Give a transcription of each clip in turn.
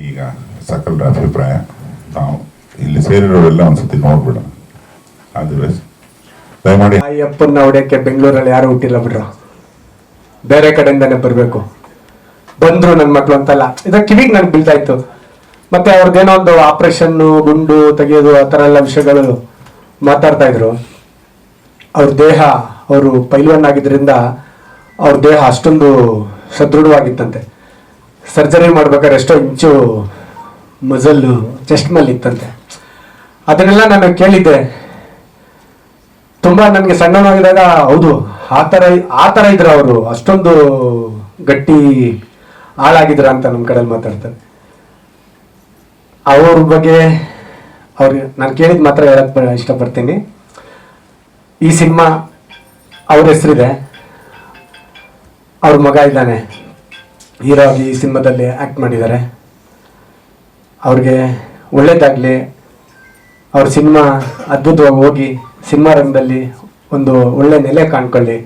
ಈಗ ಸಕಲರ ಅಭಿಪ್ರಾಯ ನಾವು ಇಲ್ಲಿ ಸೇರಿರೋರೆಲ್ಲ ಒಂದ್ಸತಿ ನೋಡ್ಬಿಡೋಣ. ಅದರ್ವೈಸ್ ದಯಮಾಡಿ ಅಯ್ಯಪ್ಪನ ಹೊಡೆಯಕ್ಕೆ ಬೆಂಗಳೂರಲ್ಲಿ ಯಾರು ಹುಟ್ಟಿಲ್ಲ ಬಿಡ್ರು, ಬೇರೆ ಕಡೆಯಿಂದಾನೆ ಬರಬೇಕು. ಬಂದ್ರು ನನ್ನ ಮಕ್ಳು ಅಂತಲ್ಲ, ಇದ್ರ ಕಿವಿಗೆ ನನ್ಗೆ ಬೀಳ್ತಾ ಇತ್ತು. ಮತ್ತೆ ಅವ್ರದ್ದೇನೋ ಒಂದು ಆಪರೇಷನ್, ಗುಂಡು ತೆಗೆಯೋದು, ಆ ಥರ ಎಲ್ಲ ವಿಷಯಗಳು ಮಾತಾಡ್ತಾ ಇದ್ರು. ಅವ್ರ ದೇಹ, ಅವರು ಪೈಲ್ವಾನ್ ಆಗಿದ್ರಿಂದ ಅವ್ರ ದೇಹ ಅಷ್ಟೊಂದು ಸದೃಢವಾಗಿತ್ತಂತೆ. ಸರ್ಜರಿ ಮಾಡ್ಬೇಕಾದ್ರೆ ಎಷ್ಟೋ ಇಂಚು ಮಜಲ್ಲು ಚೆಸ್ಟ್ ಮೇಲೆ ಇತ್ತಂತೆ. ಅದನ್ನೆಲ್ಲ ನಾನು ಕೇಳಿದ್ದೆ. ತುಂಬಾ ನನಗೆ ಸಣ್ಣನಾಗಿದ್ದಾಗ ಹೌದು ಆ ಥರ ಇದ್ರು ಅವರು, ಅಷ್ಟೊಂದು ಗಟ್ಟಿ ಹಾಳಾಗಿದ್ರ ಅಂತ ನಮ್ಮ ಕಡೆಯಲ್ಲಿ ಮಾತಾಡ್ತಾರೆ. ಅವ್ರ ಬಗ್ಗೆ ಅವ್ರಿಗೆ ನಾನು ಕೇಳಿದ ಮಾತ್ರ ಹೇಳಕ್ ಇಷ್ಟಪಡ್ತೀನಿ. ಈ ಸಿನಿಮಾ ಅವ್ರ ಹೆಸರಿದೆ, ಅವ್ರ ಮಗ ಇದ್ದಾನೆ, ಹೀರೋ ಆಗಿ ಈ ಸಿನಿಮಾದಲ್ಲಿ ಆ್ಯಕ್ಟ್ ಮಾಡಿದ್ದಾರೆ. ಅವ್ರಿಗೆ ಒಳ್ಳೇದಾಗಲಿ, ಅವ್ರ ಸಿನಿಮಾ ಅದ್ಭುತವಾಗಿ ಹೋಗಿ ಸಿನಿಮಾ ರಂಗದಲ್ಲಿ ಒಂದು ಒಳ್ಳೆ ನೆಲೆ ಕಾಣ್ಕೊಳ್ಳಿ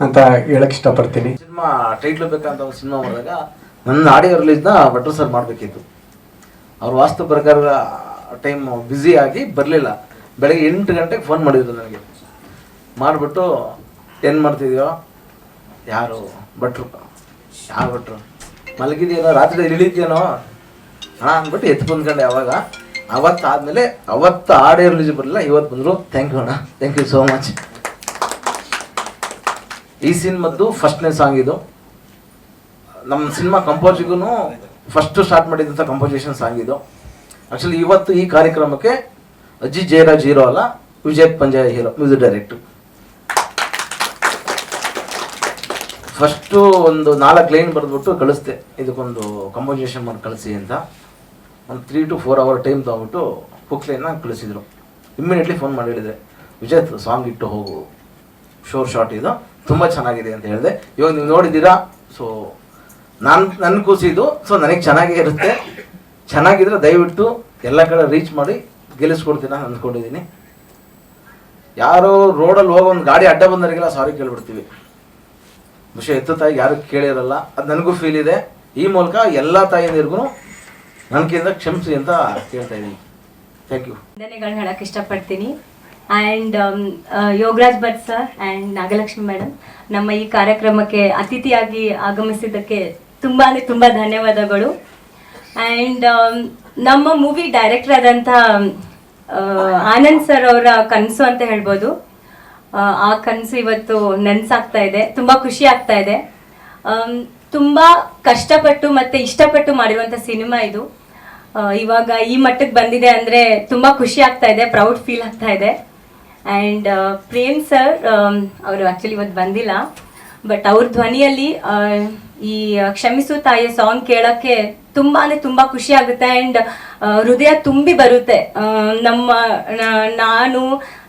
ಅಂತ ಹೇಳಕ್ ಇಷ್ಟಪಡ್ತೀನಿ. ಸಿನಿಮಾ ಟೈಟ್ಲ್ ಬೇಕಂತ ಒಂದು ಸಿನಿಮಾ ಮಾಡಿದಾಗ ನನ್ನ ಆಡಿಯೋ ರಿಲೀಸ್ನ ಭಟ್ರು ಸರ್ ಮಾಡಬೇಕಿತ್ತು. ಅವ್ರ ವಾಸ್ತು ಪ್ರಕಾರ ಟೈಮ್ ಬ್ಯುಸಿ ಆಗಿ ಬರಲಿಲ್ಲ. ಬೆಳಗ್ಗೆ 8 ಗಂಟೆಗೆ ಫೋನ್ ಮಾಡಿದ್ರು ನನಗೆ. ಮಾಡಿಬಿಟ್ಟು ಏನು ಮಾಡ್ತಿದ್ಯೋ, ಯಾರು ಭಟ್ರು, ಯಾವ ಭಟ್ರು, ಮಲಗಿದೆಯೇನೋ, ರಾತ್ರಿ ಇಳಿದ್ಯೇನೋ ಹಣ ಅಂದ್ಬಿಟ್ಟು ಎತ್ತು ಬಂದ್ಕೊಂಡೆ. ಯಾವಾಗ ಅವತ್ತು ಆದಮೇಲೆ ಅವತ್ತು ಆಡಿಯೋ ರಿಲೀಸ್ ಬರಲಿಲ್ಲ, ಇವತ್ತು ಬಂದರು. ಥ್ಯಾಂಕ್ ಯು ಅಣ್ಣ, ಥ್ಯಾಂಕ್ ಯು ಸೋ ಮಚ್. ಈ ಸಿನಿಮಾದ್ದು ಫಸ್ಟ್ನೇ ಸಾಂಗ್ ಇದು. ನಮ್ಮ ಸಿನಿಮಾ ಕಂಪೋಸಿಗೂ ಫಸ್ಟ್ ಸ್ಟಾರ್ಟ್ ಮಾಡಿದಂಥ ಕಂಪೋಸಿಷನ್ ಸಾಂಗ್ ಇದು. ಆ್ಯಕ್ಚುಲಿ ಇವತ್ತು ಈ ಕಾರ್ಯಕ್ರಮಕ್ಕೆ ಅಜ್ಜಿ ಜಯರಾಜ್ ಹೀರೋ ಅಲ್ಲ, ವಿಜಯ್ ಪಂಜಾಯ ಹೀರೋ, ಮ್ಯೂಸಿಕ್ ಡೈರೆಕ್ಟರ್. ಫಸ್ಟು ಒಂದು 4 ಲೈನ್ ಬರೆದ್ಬಿಟ್ಟು ಕಳಿಸ್ದೆ, ಇದಕ್ಕೊಂದು ಕಂಪೋಸಿಷನ್ ಮಾಡಿ ಕಳಿಸಿ ಅಂತ. ಒಂದು 3 to 4 hour ಟೈಮ್ ತೊಗೊಬಿಟ್ಟು ಹುಕ್ ಲೈನ್ನ ಕಳಿಸಿದ್ರು. ಇಮ್ಮಿಡಿಯೇಟ್ಲಿ ಫೋನ್ ಮಾಡಿ ಹೇಳಿದೆ, ವಿಜಯ್ ಸಾಂಗ್ ಇಟ್ಟು ಹೋಗು, ಶೋರ್ ಶಾರ್ಟ್ ಇದು ತುಂಬ ಚೆನ್ನಾಗಿದೆ ಅಂತ ಹೇಳಿದೆ. ಇವಾಗ ನೀವು ನೋಡಿದ್ದೀರಾ. ಸೊ ನನ್ನ ಕೂಸಿದ್ದು, ಸೊ ನನಗೆ ಚೆನ್ನಾಗೇ ಇರುತ್ತೆ. ಚೆನ್ನಾಗಿದ್ರೆ ದಯವಿಟ್ಟು ಎಲ್ಲ ಕಡೆ ರೀಚ್ ಮಾಡಿ ಗೆಲ್ಲಿಸ್ಕೊಡ್ತೀನಿ ನಾನು ಅಂದ್ಕೊಂಡಿದ್ದೀನಿ. ಯಾರೋ ರೋಡಲ್ಲಿ ಹೋಗೋ ಒಂದು ಗಾಡಿ ಅಡ್ಡ ಬಂದವರಿಗೆಲ್ಲ ಸಾರಿ ಕೇಳ್ಬಿಡ್ತೀವಿ. ವಿಷಯ ಎತ್ತು ತಾಯಿಗೆ ಯಾರು ಕೇಳಿರಲ್ಲ. ಅದು ನನಗೂ ಫೀಲ್ ಇದೆ. ಈ ಮೂಲಕ ಎಲ್ಲ ತಾಯಿಯಂದಿರಿಗೂ ನನಗಿಂತ ಕ್ಷಮಿಸಿ ಅಂತ ಕೇಳ್ತಾ ಇದ್ದೀನಿ. Thank you. ವಂದನೆಗಳು ಹೇಳಕ್ಕೆ ಇಷ್ಟಪಡ್ತೀನಿ. And Yogaraj Bhat sir and Nagalakshmi madam ನಮ್ಮ ಈ ಕಾರ್ಯಕ್ರಮಕ್ಕೆ ಅತಿಥಿಯಾಗಿ ಆಗಮಿಸಿದ್ದಕ್ಕೆ ತುಂಬ ಅಂದರೆ ತುಂಬ ಧನ್ಯವಾದಗಳು. ಆ್ಯಂಡ್ ನಮ್ಮ ಮೂವಿ ಡೈರೆಕ್ಟರ್ ಆದಂಥ ಆನಂದ್ ಸರ್ ಅವರ ಕನಸು ಅಂತ ಹೇಳ್ಬೋದು. ಆ ಕನಸು ಇವತ್ತು ನೆನಸಾಗ್ತಾ ಇದೆ, ತುಂಬ ಖುಷಿ ಆಗ್ತಾ ಇದೆ. ತುಂಬ ಕಷ್ಟಪಟ್ಟು ಮತ್ತು ಇಷ್ಟಪಟ್ಟು ಮಾಡಿರುವಂಥ ಸಿನಿಮಾ ಇದು. ಇವಾಗ ಈ ಮಟ್ಟಕ್ಕೆ ಬಂದಿದೆ ಅಂದರೆ ತುಂಬ ಖುಷಿ ಆಗ್ತಾ ಇದೆ, ಪ್ರೌಡ್ ಫೀಲ್ ಆಗ್ತಾ ಇದೆ. ಆ್ಯಂಡ್ ಪ್ರೇಮ್ ಸರ್ ಅವರು ಆ್ಯಕ್ಚುಲಿ ಇವತ್ತು ಬಂದಿಲ್ಲ, ಬಟ್ ಅವ್ರ ಧ್ವನಿಯಲ್ಲಿ ಈ ಕ್ಷಮಿಸು ತಾಯಿಯ ಸಾಂಗ್ ಕೇಳೋಕ್ಕೆ ತುಂಬ ಅಂದರೆ ತುಂಬ ಖುಷಿ ಆಗುತ್ತೆ. ಆ್ಯಂಡ್ ಹೃದಯ ತುಂಬಿ ಬರುತ್ತೆ. ನಾನು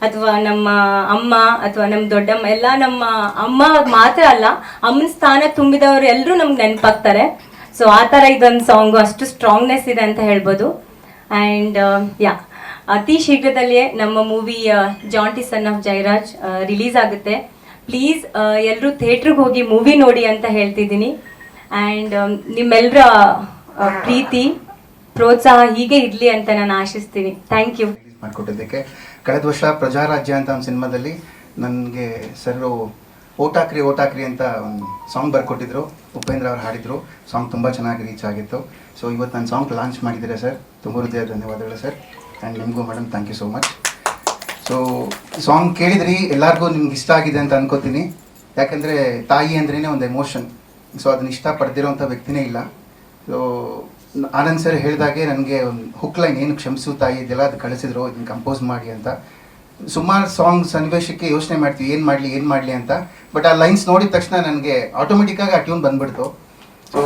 ಅಥವಾ ನಮ್ಮ ಅಮ್ಮ ಅಥವಾ ನಮ್ಮ ದೊಡ್ಡಮ್ಮ ಎಲ್ಲ, ನಮ್ಮ ಅಮ್ಮ ಮಾತ್ರ ಅಲ್ಲ, ಅಮ್ಮನ ಸ್ಥಾನ ತುಂಬಿದವರು ಎಲ್ಲರೂ ನಮ್ಗೆ ನೆನಪಾಗ್ತಾರೆ. ಸೊ ಆ ಥರ ಇದೊಂದು ಸಾಂಗು ಅಷ್ಟು ಸ್ಟ್ರಾಂಗ್ನೆಸ್ ಇದೆ ಅಂತ ಹೇಳ್ಬೋದು. ಆ್ಯಂಡ್ ಅತಿ ಶೀಘ್ರದಲ್ಲಿಯೇ ನಮ್ಮ movie ಜಾಂಟಿ son of Jayaraj release ಆಗುತ್ತೆ. ಪ್ಲೀಸ್ ಎಲ್ಲರೂ ಥಿಯೇಟ್ರಿಗೆ ಹೋಗಿ ಮೂವಿ ನೋಡಿ ಅಂತ ಹೇಳ್ತಿದ್ದೀನಿ. ಆ್ಯಂಡ್ ನಿಮ್ಮೆಲ್ಲರ ಪ್ರೀತಿ ಪ್ರೋತ್ಸಾಹ ಹೀಗೆ ಇರಲಿ ಅಂತ ನಾನು ಆಶಿಸ್ತೀನಿ. Thank you. ಮಾಡಿಕೊಟ್ಟಿದ್ದಕ್ಕೆ. ಕಳೆದ ವರ್ಷ ಪ್ರಜಾರಾಜ್ಯ ಅಂತ ಒಂದು ಸಿನಿಮಾದಲ್ಲಿ ನನಗೆ ಸರ್ ಓಟಾಕ್ರಿ ಅಂತ ಒಂದು ಸಾಂಗ್ ಬರ್ಕೊಟ್ಟಿದ್ರು. ಉಪೇಂದ್ರ ಅವರು ಹಾಡಿದರು. ಸಾಂಗ್ ತುಂಬ ಚೆನ್ನಾಗಿ ರೀಚ್ ಆಗಿತ್ತು. ಸೊ ಇವತ್ತು ನಾನು ಸಾಂಗ್ ಲಾಂಚ್ ಮಾಡಿದ್ದೀರಾ ಸರ್, ತುಂಬ ಹೃದಯ ಧನ್ಯವಾದಗಳು ಸರ್. ಆ್ಯಂಡ್ ನಿಮಗೂ madam thank you so much. So song ಕೇಳಿದ್ರಿ, ಎಲ್ಲರಿಗೂ ನಿಮ್ಗೆ ಇಷ್ಟ ಆಗಿದೆ ಅಂತ ಅನ್ಕೋತೀನಿ. ಯಾಕೆಂದರೆ ತಾಯಿ ಅಂದ್ರೇ ಒಂದು ಎಮೋಷನ್. ಸೊ ಅದನ್ನ ಇಷ್ಟಪಡ್ದಿರೋಂಥ ವ್ಯಕ್ತಿನೇ ಇಲ್ಲ. ಸೊ ಆನಂದ್ ಸರ್ ಹೇಳಿದಾಗೆ ನನಗೆ ಒಂದು ಹುಕ್ ಲೈನ್, ಏನು ಕ್ಷಮಿಸು ತಾಯಿ ಇದೆಲ್ಲ ಅದು ಕಳಿಸಿದ್ರು, ಇದನ್ನು ಕಂಪೋಸ್ ಮಾಡಿ ಅಂತ. ಸುಮಾರು ಸಾಂಗ್ ಸನ್ನಿವೇಶಕ್ಕೆ ಯೋಚನೆ ಮಾಡ್ತೀವಿ, ಏನು ಮಾಡಲಿ ಅಂತ. ಬಟ್ ಆ ಲೈನ್ಸ್ ನೋಡಿದ ತಕ್ಷಣ ನನಗೆ ಆಟೋಮೆಟಿಕ್ಕಾಗಿ ಆ ಟ್ಯೂನ್ ಬಂದ್ಬಿಡ್ತು. ಸೊ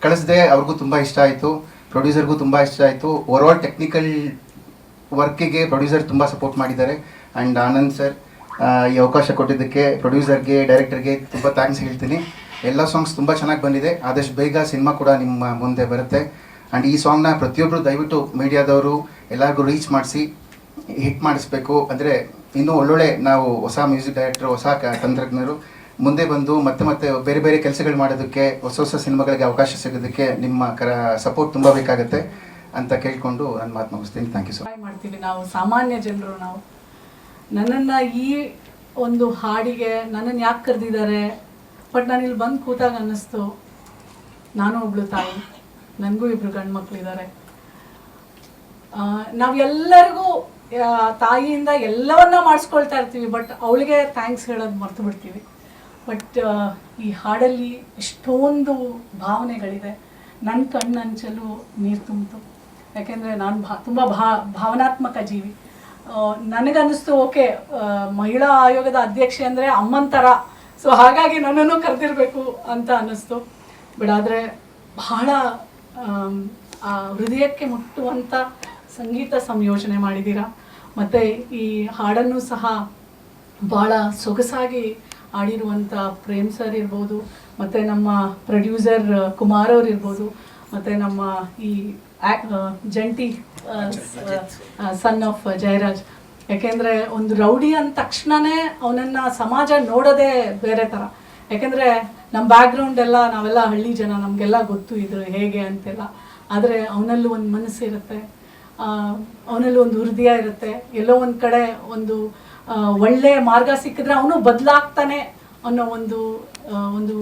ಕಳಿಸಿದೆ, ಅವ್ರಿಗೂ ತುಂಬ ಇಷ್ಟ ಆಯಿತು, ಪ್ರೊಡ್ಯೂಸರ್ಗೂ ತುಂಬ ಇಷ್ಟ ಆಯಿತು. ಓವರಾಲ್ ಟೆಕ್ನಿಕಲ್ ವರ್ಕಿಗೆ ಪ್ರೊಡ್ಯೂಸರ್ ತುಂಬ ಸಪೋರ್ಟ್ ಮಾಡಿದ್ದಾರೆ. ಆ್ಯಂಡ್ ಆನಂದ್ ಸರ್ ಈ ಅವಕಾಶ ಕೊಟ್ಟಿದ್ದಕ್ಕೆ ಪ್ರೊಡ್ಯೂಸರ್ಗೆ, ಡೈರೆಕ್ಟರ್ಗೆ ತುಂಬ ಥ್ಯಾಂಕ್ಸ್ ಹೇಳ್ತೀನಿ. ಎಲ್ಲ ಸಾಂಗ್ಸ್ ತುಂಬ ಚೆನ್ನಾಗಿ ಬಂದಿದೆ. ಆದಷ್ಟು ಬೇಗ ಸಿನಿಮಾ ಕೂಡ ನಿಮ್ಮ ಮುಂದೆ ಬರುತ್ತೆ. ಆ್ಯಂಡ್ ಈ ಸಾಂಗ್ನ ಪ್ರತಿಯೊಬ್ಬರು ದಯವಿಟ್ಟು ಮೀಡಿಯಾದವರು ಎಲ್ಲರಿಗೂ ರೀಚ್ ಮಾಡಿಸಿ ಹಿಟ್ ಮಾಡಿಸ್ಬೇಕು. ಅಂದರೆ ಇನ್ನೂ ಒಳ್ಳೊಳ್ಳೆ ನಾವು ಹೊಸ ಮ್ಯೂಸಿಕ್ ಡೈರೆಕ್ಟರ್, ಹೊಸ ತಂತ್ರಜ್ಞರು ಮುಂದೆ ಬಂದು ಮತ್ತೆ ಮತ್ತೆ ಬೇರೆ ಬೇರೆ ಕೆಲಸಗಳು ಮಾಡೋದಕ್ಕೆ ಹೊಸ ಹೊಸ ಸಿನಿಮಾಗಳಿಗೆ ಅವಕಾಶ ಸಿಗೋದಕ್ಕೆ ನಿಮ್ಮ ಸಪೋರ್ಟ್ ತುಂಬ ಬೇಕಾಗುತ್ತೆ ಅಂತ ಕೇಳ್ಕೊಂಡು ನಾನು ಮಾತು ಮುಗಿಸ್ತೀನಿ. Thank you so much. ಮಾಡ್ತೀವಿ ನಾವು ಸಾಮಾನ್ಯ ಜನರು. ನಾವು ನನ್ನನ್ನು ಈ ಒಂದು ಹಾಡಿಗೆ ನನ್ನನ್ನು ಯಾಕೆ ಕರೆದಿದ್ದಾರೆ, ಬಟ್ ನಾನು ಇಲ್ಲಿ ಬಂದು ಕೂತಾಗ ಅನ್ನಿಸ್ತು ನಾನು ಒಬ್ಳು ತಾಯಿ, ನನಗೂ ಇಬ್ರು ಗಂಡು ಮಕ್ಕಳಿದ್ದಾರೆ. ನಾವೆಲ್ಲರಿಗೂ ತಾಯಿಯಿಂದ ಎಲ್ಲವನ್ನ ಮಾಡಿಸ್ಕೊಳ್ತಾ ಇರ್ತೀವಿ, ಬಟ್ ಅವಳಿಗೆ ಥ್ಯಾಂಕ್ಸ್ ಹೇಳೋದು ಮರ್ತು ಬಿಡ್ತೀವಿ. ಬಟ್ ಈ ಹಾಡಲ್ಲಿ ಎಷ್ಟೊಂದು ಭಾವನೆಗಳಿದೆ. ನನ್ನ ಕಣ್ಣಂಚಲು ನೀರು ತುಂಬಿತು, ಯಾಕೆಂದರೆ ನಾನು ತುಂಬ ಭಾವನಾತ್ಮಕ ಜೀವಿ. ನನಗನ್ನಿಸ್ತು ಓಕೆ, ಮಹಿಳಾ ಆಯೋಗದ ಅಧ್ಯಕ್ಷೆ ಅಂದರೆ ಅಮ್ಮನ ಥರ, ಸೊ ಹಾಗಾಗಿ ನನ್ನನ್ನು ಕರೆದಿರಬೇಕು ಅಂತ ಅನ್ನಿಸ್ತು. ಬಟ್ ಆದರೆ ಬಹಳ ಹೃದಯಕ್ಕೆ ಮುಟ್ಟುವಂಥ ಸಂಗೀತ ಸಂಯೋಜನೆ ಮಾಡಿದ್ದೀರಾ. ಮತ್ತು ಈ ಹಾಡನ್ನು ಸಹ ಭಾಳ ಸೊಗಸಾಗಿ ಆಡಿರುವಂಥ ಪ್ರೇಮ್ ಸರ್ ಇರ್ಬೋದು, ಮತ್ತು ನಮ್ಮ ಪ್ರೊಡ್ಯೂಸರ್ ಕುಮಾರ್ ಅವ್ರು ಇರ್ಬೋದು, ಮತ್ತು ನಮ್ಮ ಈ ಜಂಟಿ ಸನ್ ಆಫ್ ಜಯರಾಜ್. ಯಾಕೆಂದರೆ ಒಂದು ರೌಡಿ ಅಂದ ತಕ್ಷಣವೇ ಅವನನ್ನು ಸಮಾಜ ನೋಡೋದೇ ಬೇರೆ ಥರ. ಯಾಕೆಂದರೆ ನಮ್ಮ ಬ್ಯಾಕ್ಗ್ರೌಂಡ್ ಎಲ್ಲ ನಾವೆಲ್ಲ ಹಳ್ಳಿ ಜನ, ನಮಗೆಲ್ಲ ಗೊತ್ತು ಇದು ಹೇಗೆ ಅಂತೆಲ್ಲ. ಆದರೆ ಅವನಲ್ಲೂ ಒಂದು ಮನಸ್ಸಿರುತ್ತೆ, ಅವನಲ್ಲಿ ಒಂದು ಹೃದಯ ಇರುತ್ತೆ. ಎಲ್ಲೋ ಒಂದು ಕಡೆ ಒಂದು ಒಳ್ಳೆಯ ಮಾರ್ಗ ಸಿಕ್ಕಿದ್ರೆ ಅವನು ಬದಲಾಗ್ತಾನೆ ಅನ್ನೋ ಒಂದು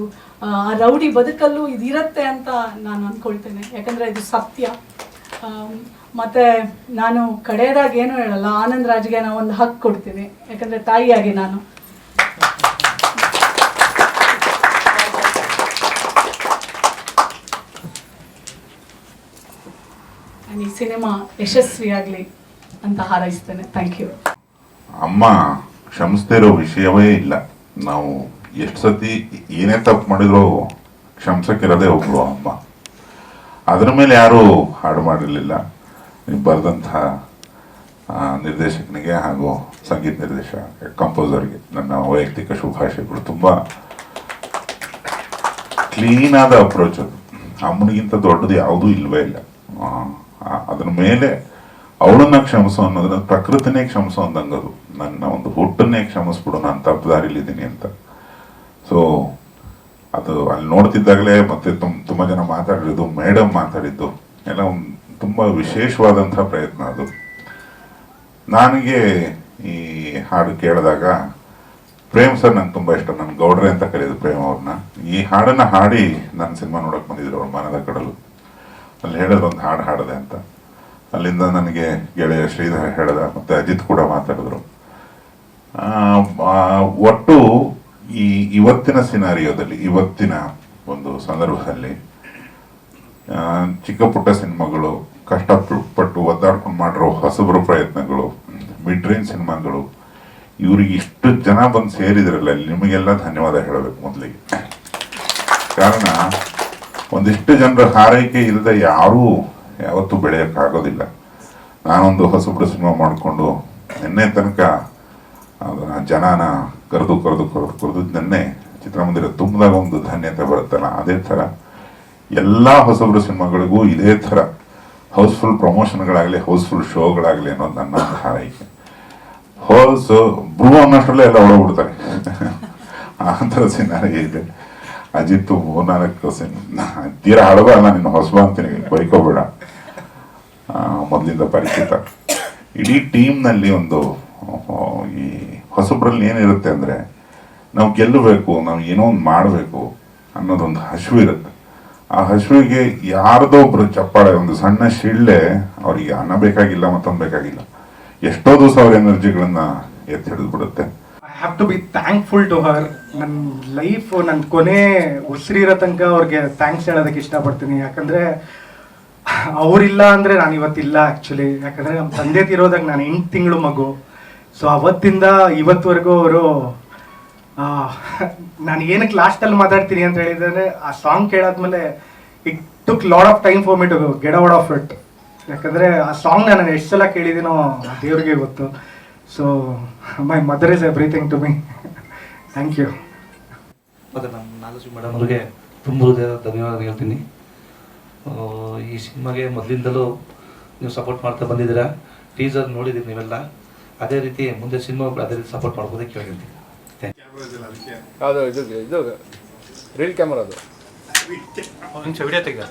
ಆ ರೌಡಿ ಬದುಕಲ್ಲೂ ಇದಿರುತ್ತೆ ಅಂತ ನಾನು ಅಂದ್ಕೊಳ್ತೇನೆ. ಯಾಕಂದರೆ ಇದು ಸತ್ಯ. ಮತ್ತು ನಾನು ಕಡೆಯದಾಗಿ ಏನೂ ಹೇಳಲ್ಲ, ಆನಂದ್ ರಾಜ್ಗೆ ನಾನು ಒಂದು ಹಕ್ಕು ಕೊಡ್ತೀನಿ, ಯಾಕಂದರೆ ತಾಯಿಯಾಗಿ ನಾನು ಈ ಸಿನಿಮಾ ಯಶಸ್ವಿಯಾಗಲಿ ಅಂತ ಹಾರೈಸ್ತೇನೆ. Thank you. ಅಮ್ಮ ಕ್ಷಮಿಸದೇ ಇರೋ ವಿಷಯವೇ ಇಲ್ಲ. ನಾವು ಎಷ್ಟು ಸತಿ ಏನೇ ತಪ್ಪು ಮಾಡಿದ್ರು ಕ್ಷಮಿಸಕ್ಕಿರೋದೇ ಒಬ್ಳು ಅಮ್ಮ. ಅದರ ಮೇಲೆ ಯಾರೂ ಹಾಡು ಮಾಡಿರಲಿಲ್ಲ. ನೀವು ಬರೆದಂತಹ ನಿರ್ದೇಶಕನಿಗೆ ಹಾಗೂ ಸಂಗೀತ ನಿರ್ದೇಶಕ ಕಂಪೋಸರ್ಗೆ ನನ್ನ ವೈಯಕ್ತಿಕ ಶುಭಾಶಯಗಳು. ತುಂಬ ಕ್ಲೀನಾದ ಅಪ್ರೋಚ್ ಅದು. ಅಮ್ಮನಿಗಿಂತ ದೊಡ್ಡದು ಯಾವುದೂ ಇಲ್ವೇ ಇಲ್ಲ. ಅದ್ರ ಮೇಲೆ ಅವಳನ್ನ ಕ್ಷಮಿಸೋ ಅನ್ನೋದನ್ನ ಪ್ರಕೃತಿನೇ ಕ್ಷಮಿಸೋ ಅಂದಂಗದು. ನನ್ನ ಒಂದು ಹುಟ್ಟನ್ನೇ ಕ್ಷಮಿಸ್ಬಿಡು, ನಾನು ತಪ್ಪು ದಾರಿಲಿದ್ದೀನಿ ಅಂತ. ಸೊ ಅದು ಅಲ್ಲಿ ನೋಡ್ತಿದ್ದಾಗಲೇ ಮತ್ತೆ ತುಂಬ ಜನ ಮಾತಾಡಿರೋದು, ಮೇಡಮ್ ಮಾತಾಡಿದ್ದು ಎಲ್ಲ ಒಂದು ತುಂಬ ವಿಶೇಷವಾದಂಥ ಪ್ರಯತ್ನ ಅದು. ನನಗೆ ಈ ಹಾಡು ಕೇಳಿದಾಗ ಪ್ರೇಮ್ ಸರ್ ನಂಗೆ ತುಂಬ ಇಷ್ಟ. ನನ್ನ ಗೌಡ್ರೆ ಅಂತ ಕರೆಯೋದು ಪ್ರೇಮ್ ಅವ್ರನ್ನ. ಈ ಹಾಡನ್ನು ಹಾಡಿ ನನ್ನ ಸಿನಿಮಾ ನೋಡೋಕೆ ಬಂದಿದ್ರು ಅವ್ರ ಮನದ ಕಡಲು. ಅಲ್ಲಿ ಹೇಳಿದ್ರು ಒಂದು ಹಾಡು ಹಾಡಿದೆ ಅಂತ. ಅಲ್ಲಿಂದ ನನಗೆ ಗೆಳೆಯ ಶ್ರೀಧರ್ ಹೇಳಿದ, ಮತ್ತು ಅಜಿತ್ ಕೂಡ ಮಾತಾಡಿದ್ರು. ಒಟ್ಟು ಇವತ್ತಿನ ಸಿನಾರಿಯೋದಲ್ಲಿ, ಇವತ್ತಿನ ಒಂದು ಸಂದರ್ಭದಲ್ಲಿ ಚಿಕ್ಕ ಪುಟ್ಟ ಸಿನಿಮಾಗಳು, ಕಷ್ಟಪಟ್ಟು ಒದ್ದಾಡ್ಕೊಂಡು ಮಾಡಿರೋ ಹೊಸಬರು ಪ್ರಯತ್ನಗಳು, ಮಿಡ್ ರೇಂಜ್ ಸಿನಿಮಾಗಳು, ಇವ್ರಿಗೆ ಇಷ್ಟು ಜನ ಬಂದು ಸೇರಿದ್ರಲ್ಲ, ನಿಮಗೆಲ್ಲ ಧನ್ಯವಾದ ಹೇಳಬೇಕು ಮೊದಲಿಗೆ. ಕಾರಣ ಒಂದಿಷ್ಟು ಜನರ ಹಾರೈಕೆ ಇಲ್ಲದೆ ಯಾರೂ ಯಾವತ್ತೂ ಬೆಳೆಯೋಕ್ಕಾಗೋದಿಲ್ಲ. ನಾನೊಂದು ಹೊಸಬ್ರು ಸಿನಿಮಾ ಮಾಡಿಕೊಂಡು ನಿನ್ನೆ ತನಕ ಅದನ್ನು ಜನನ ಕರೆದು ನೆನ್ನೆ ಚಿತ್ರಮಂದಿರ ತುಂಬಿದಾಗ ಒಂದು ಧನ್ಯತೆ ಬರುತ್ತಲ್ಲ, ಅದೇ ಥರ ಎಲ್ಲ ಹೊಸಬ್ರು ಸಿನಿಮಾಗಳಿಗೂ ಇದೇ ಥರ ಹೌಸ್ಫುಲ್ ಪ್ರಮೋಷನ್ಗಳಾಗಲಿ, ಹೌಸ್ಫುಲ್ ಶೋಗಳಾಗಲಿ ಅನ್ನೋದು ನನ್ನ ಒಂದು ಹಾರೈಕೆ. ಬ್ರೂ ಅನ್ನೋಷ್ಟರಲ್ಲೇ ಎಲ್ಲ ಹೊಡೋಗ್ಬಿಡ್ತಾರೆ. ಆ ಥರ ಸಿನಾರಿ ಇದೆ. ಅಜಿತ್ 3-4 ಸಿನಿಮಾ ತೀರಾ ಹಳಬಲ್ಲ, ನಿನ್ನ ಹೊಸಬ ಅಂತೀನಿ, ಬೈಕೋಬೇಡ, ಮೊದಲಿಂದ ಪರಿಚಿತ. ಇಡೀ ಟೀಮ್ನಲ್ಲಿ ಒಂದು ಈ ಹೊಸಬ್ರಲ್ಲಿ ಏನಿರುತ್ತೆ ಅಂದರೆ, ನಾವು ಗೆಲ್ಲಬೇಕು, ನಾವು ಏನೋ ಒಂದು ಮಾಡಬೇಕು ಅನ್ನೋದೊಂದು ಹಸಿವು ಇರುತ್ತೆ. ಆ ಹಸಿವಿಗೆ ಯಾರ್ದೋ ಒಬ್ರು ಚಪ್ಪಾಳೆ, ಒಂದು ಸಣ್ಣ ಶಿಳ್ಳೆ ಅವರಿಗೆ ಅನ್ನ ಬೇಕಾಗಿಲ್ಲ, ಮತ್ತೊಂದು ಬೇಕಾಗಿಲ್ಲ, ಎಷ್ಟೋ ದಿವಸ ಅವ್ರ ಎನರ್ಜಿಗಳನ್ನ ಎತ್ತಿ ಹಿಡಿದ್ಬಿಡುತ್ತೆ. I have to be thankful to her. ನನ್ನ ಲೈಫ್, ನನ್ನ ಕೊನೆ ಉಸಿರಿರೋ ತನಕ ಅವ್ರಿಗೆ ಥ್ಯಾಂಕ್ಸ್ ಹೇಳೋದಕ್ಕೆ ಇಷ್ಟಪಡ್ತೀನಿ. ಯಾಕಂದರೆ ಅವರಿಲ್ಲ ಅಂದರೆ ನಾನು ಇವತ್ತಿಲ್ಲ ಆ್ಯಕ್ಚುಲಿ. ಯಾಕಂದರೆ ನಮ್ಮ ತಂದೆ ತಿರೋದಾಗ ನಾನು 8 ತಿಂಗಳು ಮಗು. ಸೊ ಅವತ್ತಿಂದ ಇವತ್ತುವರೆಗೂ ಅವರು, ನಾನು ಏನಕ್ಕೆ ಲಾಸ್ಟಲ್ಲಿ ಮಾತಾಡ್ತೀನಿ ಅಂತ ಹೇಳಿದರೆ, ಆ ಸಾಂಗ್ ಕೇಳಾದ್ಮೇಲೆ it took lot of time for me to get out of it. ಯಾಕಂದರೆ ಆ ಸಾಂಗ್ ನಾನು ಎಷ್ಟು ಸಲ ಕೇಳಿದ್ದೀನೋ ದೇವ್ರಿಗೆ ಗೊತ್ತು. So my mother is everything to me. Thank you. ಮತ್ತು ನಮ್ಮ ನಾಗಲಕ್ಷ್ಮಿ ಮೇಡಮ್ ಅವರಿಗೆ ತುಂಬ ಹೃದಯದ ಧನ್ಯವಾದ ಹೇಳ್ತೀನಿ. ಈ ಸಿನಿಮಾಗೆ ಮೊದಲಿಂದಲೂ ನೀವು ಸಪೋರ್ಟ್ ಮಾಡ್ತಾ ಬಂದಿದ್ದೀರಾ. ಟೀಸರ್ ನೋಡಿದ್ದೀರಿ ನೀವೆಲ್ಲ. ಅದೇ ರೀತಿ ಮುಂದೆ ಸಿನಿಮಾ ಅದೇ ರೀತಿ ಸಪೋರ್ಟ್ ಮಾಡ್ಬೋದಕ್ಕೆ ಕೇಳಿದ್ದೀನಿ. Thank you. ಯಾವುದು ಇದು ರೀಲ್ ಕ್ಯಾಮರಾ ಅದು ವಿಡಿಯೋ ತೆಗೆ